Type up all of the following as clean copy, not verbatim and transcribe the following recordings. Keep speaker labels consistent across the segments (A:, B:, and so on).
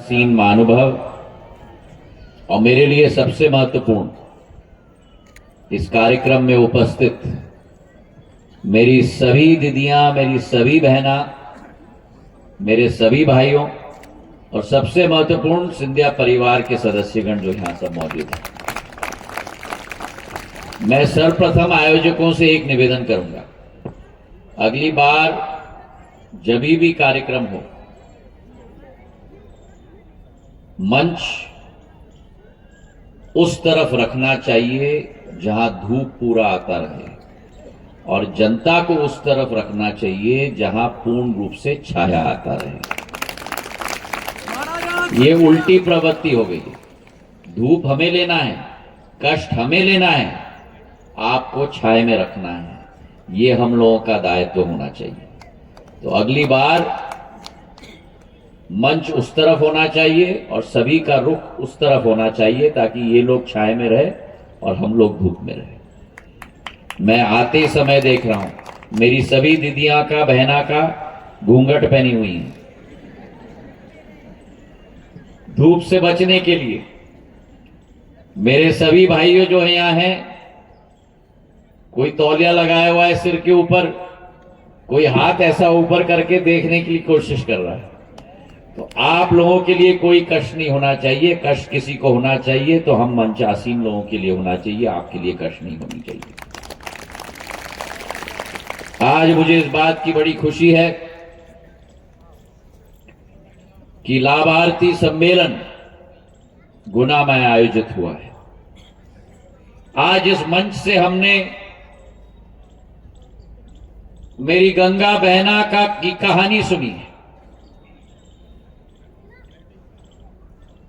A: Scene महानुभव और मेरे लिए सबसे महत्वपूर्ण इस कार्यक्रम में उपस्थित मेरी सभी दीदियां, मेरी सभी बहना, मेरे सभी भाइयों और सबसे महत्वपूर्ण सिंधिया परिवार के सदस्यगण जो यहां सब मौजूद हैं। मैं सर्वप्रथम आयोजकों से एक निवेदन करूंगा, अगली बार जब भी कार्यक्रम हो मंच उस तरफ रखना चाहिए जहां धूप पूरा आता रहे और जनता को उस तरफ रखना चाहिए जहां पूर्ण रूप से छाया आता रहे। ये उल्टी प्रवृत्ति हो गई है। धूप हमें लेना है, कष्ट हमें लेना है, आपको छाया में रखना है। ये हम लोगों का दायित्व होना चाहिए। तो अगली बार मंच उस तरफ होना चाहिए और सभी का रुख उस तरफ होना चाहिए ताकि ये लोग छाया में रहे और हम लोग धूप में रहे। मैं आते समय देख रहा हूं मेरी सभी दीदियां का, बहना का घूंघट पहनी हुई है धूप से बचने के लिए। मेरे सभी भाइयों जो यहां हैं, कोई तौलिया लगाया हुआ है सिर के ऊपर, कोई हाथ ऐसा ऊपर करके देखने की कोशिश कर रहा है। तो आप लोगों के लिए कोई कष्ट नहीं होना चाहिए। कष्ट किसी को होना चाहिए तो हम मंचासीन लोगों के लिए होना चाहिए, आपके लिए कष्ट नहीं होनी चाहिए। आज मुझे इस बात की बड़ी खुशी है कि लाभार्थी सम्मेलन गुना में आयोजित हुआ है। आज इस मंच से हमने मेरी गंगा बहना की कहानी सुनी है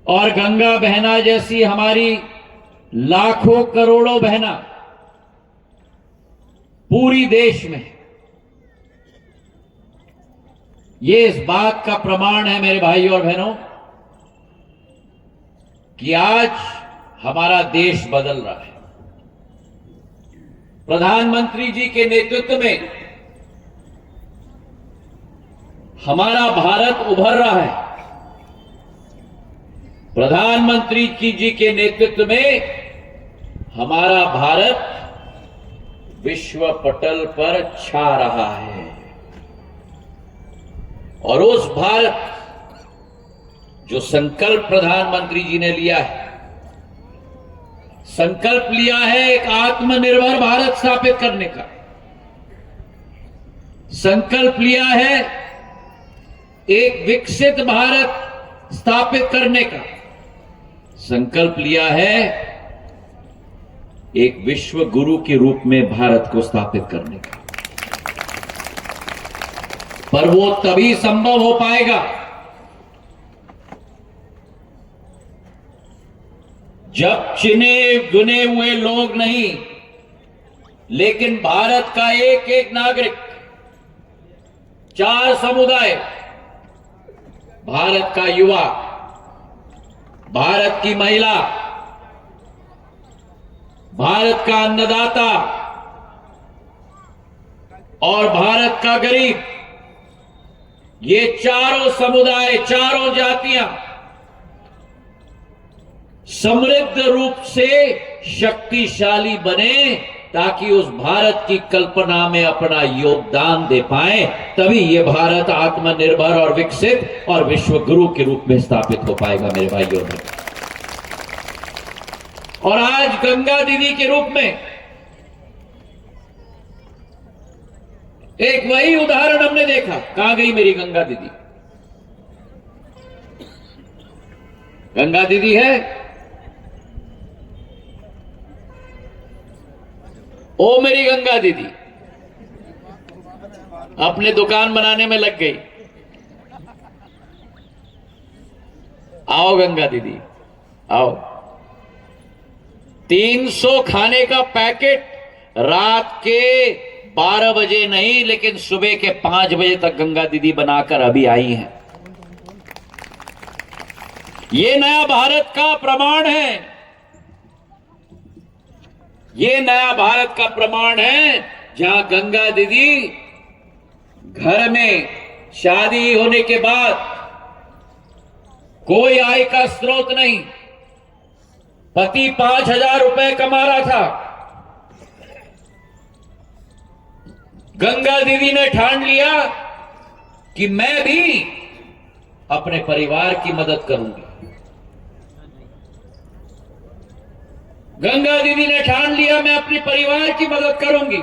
A: और गंगा बहना जैसी हमारी लाखों करोड़ों बहना पूरी देश में, ये इस बात का प्रमाण है मेरे भाइयों और बहनों कि आज हमारा देश बदल रहा है। प्रधानमंत्री जी के नेतृत्व में हमारा भारत उभर रहा है। प्रधानमंत्री जी के नेतृत्व में हमारा भारत विश्व पटल पर छा रहा है और उस भारत जो संकल्प प्रधानमंत्री जी ने लिया है, संकल्प लिया है एक आत्मनिर्भर भारत स्थापित करने का, संकल्प लिया है एक विकसित भारत स्थापित करने का, संकल्प लिया है एक विश्व गुरु के रूप में भारत को स्थापित करने का। पर वो तभी संभव हो पाएगा जब चिने चुने हुए लोग नहीं, लेकिन भारत का एक एक नागरिक, 4 समुदाय, भारत का युवा, भारत की महिला, भारत का अन्नदाता और भारत का गरीब, ये चारों समुदाय, चारों जातियां समृद्ध रूप से शक्तिशाली बने ताकि उस भारत की कल्पना में अपना योगदान दे पाए, तभी ये भारत आत्मनिर्भर और विकसित और विश्व गुरु के रूप में स्थापित हो पाएगा मेरे भाइयों और बहनों। और आज गंगा दीदी के रूप में एक वही उदाहरण हमने देखा। कहां गई मेरी गंगा दीदी? गंगा दीदी है? ओ मेरी गंगा दीदी अपने दुकान बनाने में लग गई। आओ गंगा दीदी आओ। 300 खाने का पैकेट रात के 12 बजे नहीं, लेकिन सुबह के 5 बजे तक गंगा दीदी बनाकर अभी आई हैं। ये नया भारत का प्रमाण है। ये नया भारत का प्रमाण है जहां गंगा दीदी घर में शादी होने के बाद कोई आय का स्रोत नहीं। पति 5,000 रुपए कमा रहा था। गंगा दीदी ने ठान लिया कि मैं भी अपने परिवार की मदद करूंगी। गंगा दीदी ने ठान लिया मैं अपने परिवार की मदद करूंगी।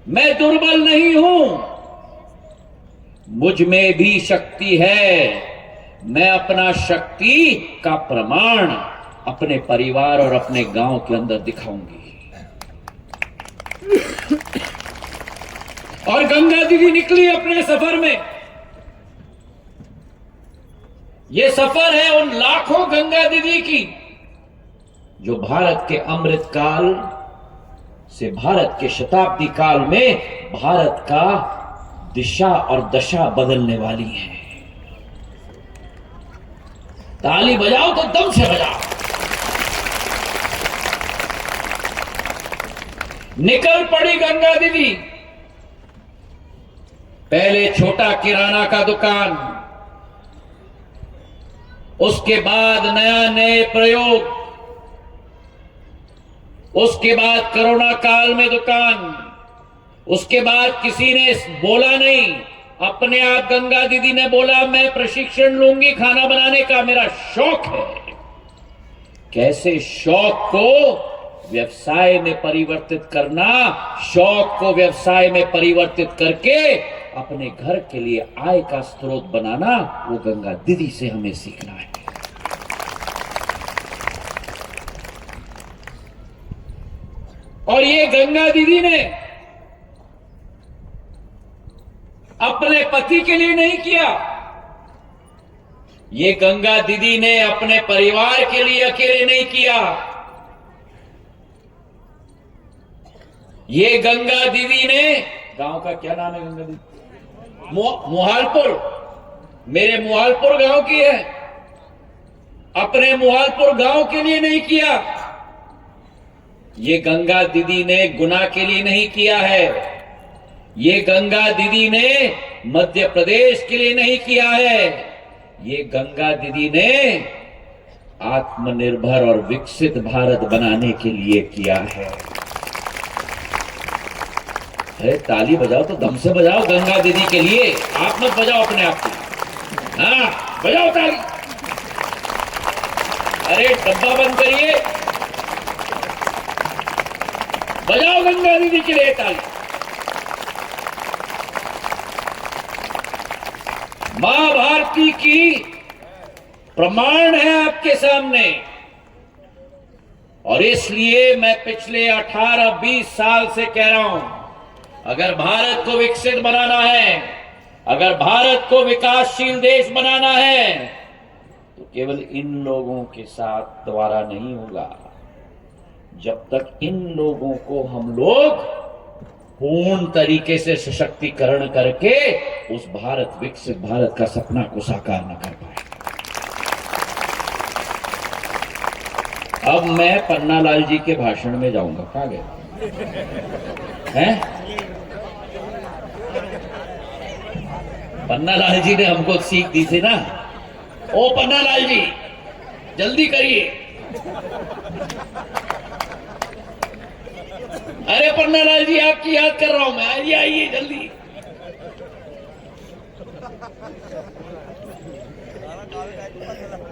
A: मैं दुर्बल नहीं हूं, मुझ में भी शक्ति है। मैं अपना शक्ति का प्रमाण अपने परिवार और अपने गांव के अंदर दिखाऊंगी। और गंगा दीदी निकली अपने सफर में। यह सफर है उन लाखों गंगा दीदी की जो भारत के अमृत काल से भारत के शताब्दी काल में भारत का दिशा और दशा बदलने वाली है। ताली बजाओ तो दम से बजाओ। निकल पड़ी गंगा दीदी। पहले छोटा किराना का दुकान, उसके बाद नए प्रयोग, उसके बाद कोरोना काल में दुकान, उसके बाद किसी ने बोला नहीं, अपने आप गंगा दीदी ने बोला मैं प्रशिक्षण लूंगी खाना बनाने का, मेरा शौक है। कैसे शौक को व्यवसाय में परिवर्तित करना, शौक को व्यवसाय में परिवर्तित करके अपने घर के लिए आय का स्रोत बनाना, वो गंगा दीदी से हमें सीखना है। और ये गंगा दीदी ने अपने पति के लिए नहीं किया, ये गंगा दीदी ने अपने परिवार के लिए अकेले नहीं किया। ये गंगा दीदी ने, गांव का क्या नाम है गंगा दीदी? मुहालपुर, मेरे मुहालपुर गांव की है। अपने मुहालपुर गांव के लिए नहीं किया। ये गंगा दीदी ने गुना के लिए नहीं किया है। ये गंगा दीदी ने मध्य प्रदेश के लिए नहीं किया है। ये गंगा दीदी ने आत्मनिर्भर और विकसित भारत बनाने के लिए किया है। अरे ताली बजाओ तो दम से बजाओ गंगा दीदी के लिए, आप मत बजाओ अपने आप को। हाँ बजाओ ताली। अरे डब्बा बंद करिए, बजाओ गंगा दीदी के लिए ताली। मां भारती की प्रमाण है आपके सामने। और इसलिए मैं पिछले 18-20 साल से कह रहा हूं, अगर भारत को विकसित बनाना है, अगर भारत को विकासशील देश बनाना है, तो केवल इन लोगों के साथ द्वारा नहीं होगा। जब तक इन लोगों को हम लोग पूर्ण तरीके से सशक्तिकरण करके उस भारत विकसित भारत का सपना को साकार न कर पाए। अब मैं पन्नालाल जी के भाषण में जाऊंगा। कहां गए हैं? पन्नालाल जी ने हमको सीख दी थी ना। ओ पन्नालाल जी जल्दी करिए। अरे पन्नालाल जी आपकी याद कर रहा हूं मैं, आइए आइए जल्दी।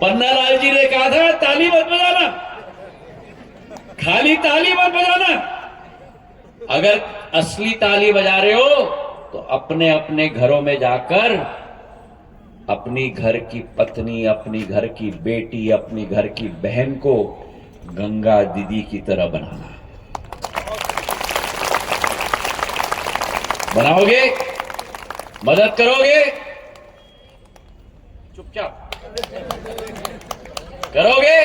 A: पन्नालाल जी ने कहा था ताली मत बजाना, खाली ताली मत बजाना। अगर असली ताली बजा रहे हो तो अपने अपने घरों में जाकर अपनी घर की पत्नी, अपनी घर की बेटी, अपनी घर की बहन को गंगा दीदी की तरह बनाना। बनाओगे? मदद करोगे? चुपचाप करोगे?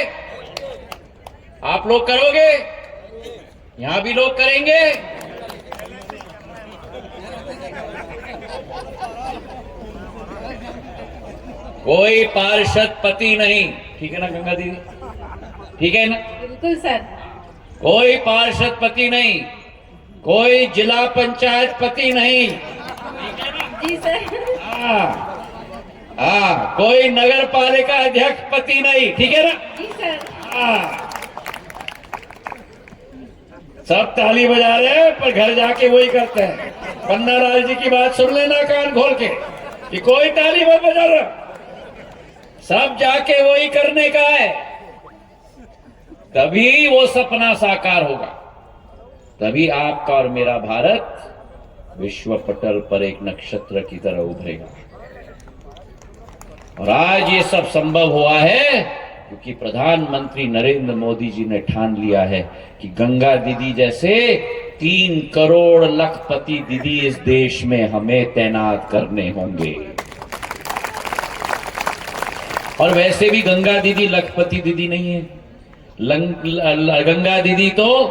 A: आप लोग करोगे? यहां भी लोग करेंगे? कोई पार्षद पति नहीं, ठीक है ना गंगा दीदी? ठीक है ना?
B: बिल्कुल सर।
A: कोई पार्षद पति नहीं, कोई जिला पंचायत पति नहीं।
B: जी सर।
A: कोई नगर पालिका अध्यक्ष पति नहीं, ठीक है ना?
B: जी सर।
A: सब ताली बजा रहे हैं पर घर जाके वही करते हैं। पन्ना लाल जी की बात सुन लेना कान खोल के कि कोई ताली मत बजा रहा, सब जाके वही करने का है, तभी वो सपना साकार होगा, तभी आपका और मेरा भारत विश्व पटल पर एक नक्षत्र की तरह उभरेगा। और आज ये सब संभव हुआ है क्योंकि प्रधानमंत्री नरेंद्र मोदी जी ने ठान लिया है कि गंगा दीदी जैसे 3 करोड़ लखपति दीदी इस देश में हमें तैनात करने होंगे। और वैसे भी गंगा दीदी लखपति दीदी नहीं है, गंगा दीदी तो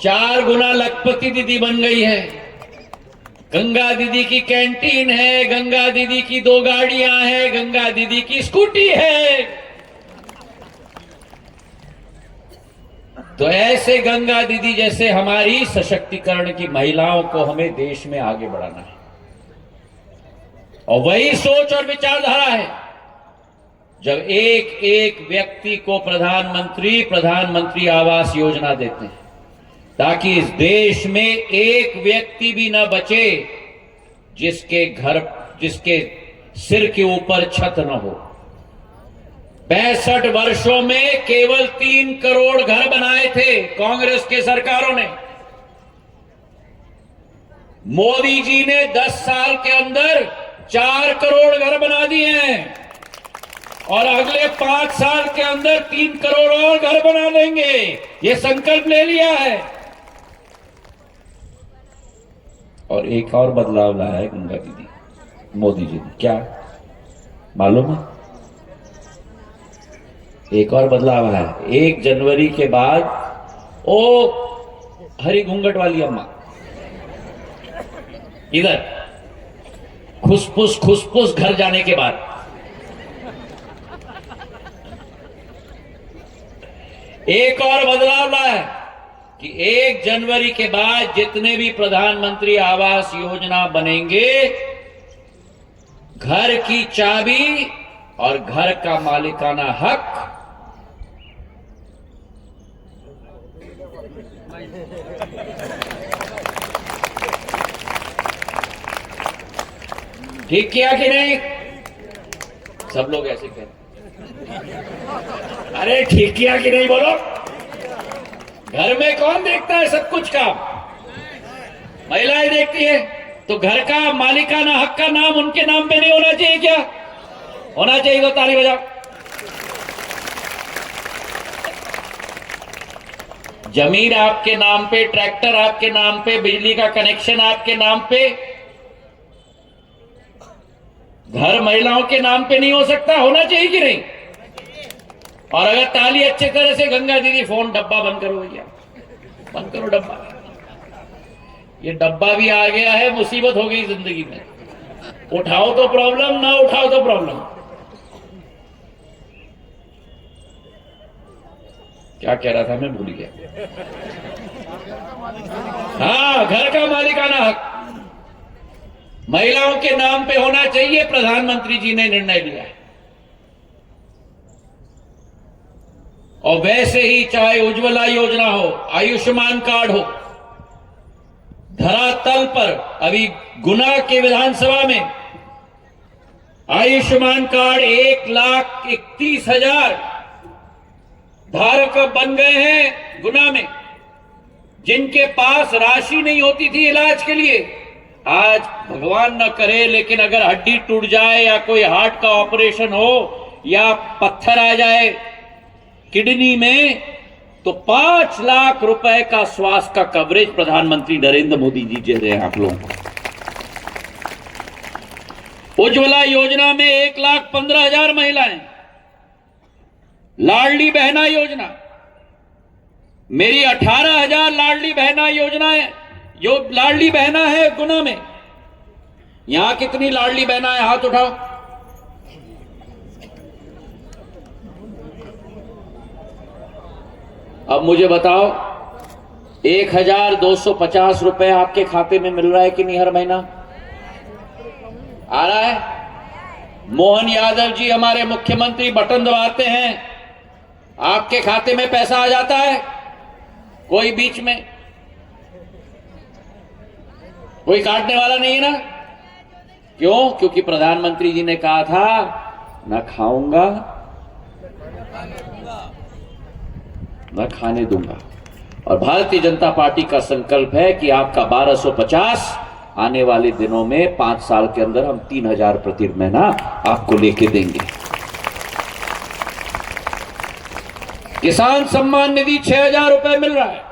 A: 4 गुना लखपति दीदी बन गई है। गंगा दीदी की कैंटीन है, गंगा दीदी की 2 गाड़ियां हैं, गंगा दीदी की स्कूटी है। तो ऐसे गंगा दीदी जैसे हमारी सशक्तिकरण की महिलाओं को हमें देश में आगे बढ़ाना है, और वही सोच और विचारधारा है जब एक एक व्यक्ति को प्रधानमंत्री आवास योजना देते हैं, ताकि इस देश में एक व्यक्ति भी न बचे जिसके सिर के ऊपर छत न हो। 65 वर्षों में केवल 3 करोड़ घर बनाए थे कांग्रेस के सरकारों ने। मोदी जी ने 10 साल के अंदर 4 करोड़ घर बना दिए हैं, और अगले 5 साल के अंदर 3 करोड़ और घर बना देंगे, ये संकल्प ले लिया है। और एक और बदलाव लाया है गंगा दीदी, मोदी जी ने, क्या मालूम है? एक और बदलाव है, 1 जनवरी के बाद ओ हरी घूंघट वाली अम्मा इधर खुसपुस घर जाने के बाद एक और बदलाव लाया है कि 1 जनवरी के बाद जितने भी प्रधानमंत्री आवास योजना बनेंगे, घर की चाबी और घर का मालिकाना हक ठीक किया कि नहीं? सब लोग ऐसे कह रहे, अरे ठीक किया कि नहीं बोलो। घर में कौन देखता है सब कुछ काम? महिलाएं देखती है। तो घर का मालिकाना हक का नाम उनके नाम पे नहीं होना चाहिए क्या? होना चाहिए, तो ताली बजाओ। जमीन आपके नाम पे, ट्रैक्टर आपके नाम पे, बिजली का कनेक्शन आपके नाम पे, घर महिलाओं के नाम पे नहीं हो सकता? होना चाहिए कि नहीं? और अगर ताली अच्छे तरह से, गंगा दीदी फोन डब्बा बंद करो भैया, बंद करो डब्बा। ये डब्बा भी आ गया है, मुसीबत हो गई जिंदगी में। उठाओ तो प्रॉब्लम, ना उठाओ तो प्रॉब्लम। क्या कह रहा था मैं, भूल गया। हाँ, घर का मालिकाना हक महिलाओं के नाम पे होना चाहिए, प्रधानमंत्री जी ने निर्णय लिया है। और वैसे ही चाहे उज्ज्वला योजना हो, आयुष्मान कार्ड हो, धरातल पर अभी गुना के विधानसभा में आयुष्मान कार्ड 1,31,000 धारक बन गए हैं गुना में, जिनके पास राशि नहीं होती थी इलाज के लिए। आज भगवान न करे, लेकिन अगर हड्डी टूट जाए या कोई हार्ट का ऑपरेशन हो या पत्थर आ जाए किडनी में, तो 5 लाख रुपए का स्वास्थ्य का कवरेज प्रधानमंत्री नरेंद्र मोदी जी दे रहे हैं आप लोगों को। उज्ज्वला योजना में 1,15,000 महिलाएं, लाडली बहना योजना, मेरी 18,000 लाडली बहना योजना है, जो लाडली बहना है गुना में। यहां कितनी लाडली बहना है, हाथ उठाओ। अब मुझे बताओ, 1,250 रुपए आपके खाते में मिल रहा है कि नहीं हर महीना? आ रहा है? मोहन यादव जी हमारे मुख्यमंत्री बटन दबाते हैं, आपके खाते में पैसा आ जाता है, कोई बीच में कोई काटने वाला नहीं है ना। क्यों? क्योंकि प्रधानमंत्री जी ने कहा था ना खाऊंगा ना खाने दूंगा। और भारतीय जनता पार्टी का संकल्प है कि आपका 1250 आने वाले दिनों में 5 साल के अंदर हम 3000 प्रति महीना आपको लेके देंगे। किसान सम्मान निधि 6000 रुपए मिल रहा है,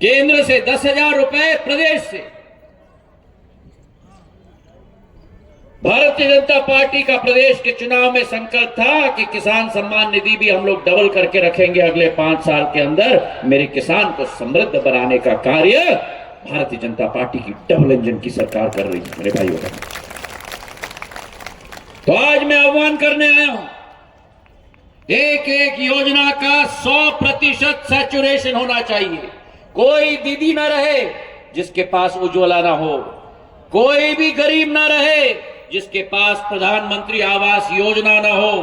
A: केंद्र से 10,000 रुपए, प्रदेश से। भारतीय जनता पार्टी का प्रदेश के चुनाव में संकल्प था कि किसान सम्मान निधि भी हम लोग डबल करके रखेंगे अगले 5 साल के अंदर। मेरे किसान को समृद्ध बनाने का कार्य भारतीय जनता पार्टी की डबल इंजन की सरकार कर रही है मेरे भाइयों बहनों। तो आज मैं आह्वान करने आया हूं, एक एक योजना का 100% सैचुरेशन होना चाहिए। कोई दीदी ना रहे जिसके पास उज्ज्वला ना हो, कोई भी गरीब ना रहे जिसके पास प्रधानमंत्री आवास योजना ना हो,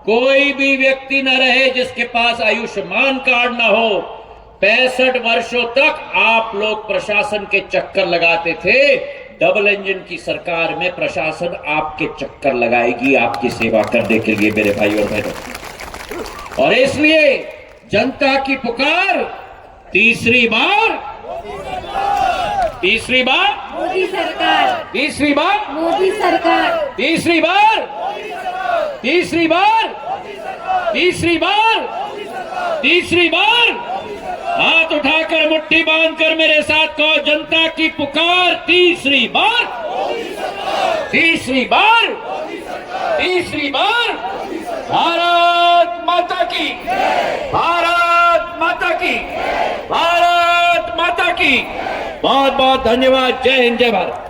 A: कोई भी व्यक्ति न रहे जिसके पास आयुष्मान कार्ड ना हो। 65 वर्षों तक आप लोग प्रशासन के चक्कर लगाते थे, डबल इंजन की सरकार में प्रशासन आपके चक्कर लगाएगी आपकी सेवा करने के लिए मेरे भाई और बहनों। और इसलिए जनता की पुकार तीसरी बार
B: मोदी सरकार,
A: तीसरी बार
B: मोदी सरकार,
A: तीसरी बार तीसरी बार तीसरी बार तीसरी बार हाथ उठाकर मुट्ठी बांधकर मेरे साथ कहो, जनता की पुकार तीसरी बार, तीसरी बार, तीसरी बार। भारत माता की, भारत माता की, भारत माता की। बहुत बहुत धन्यवाद। जय हिंद, जय भारत।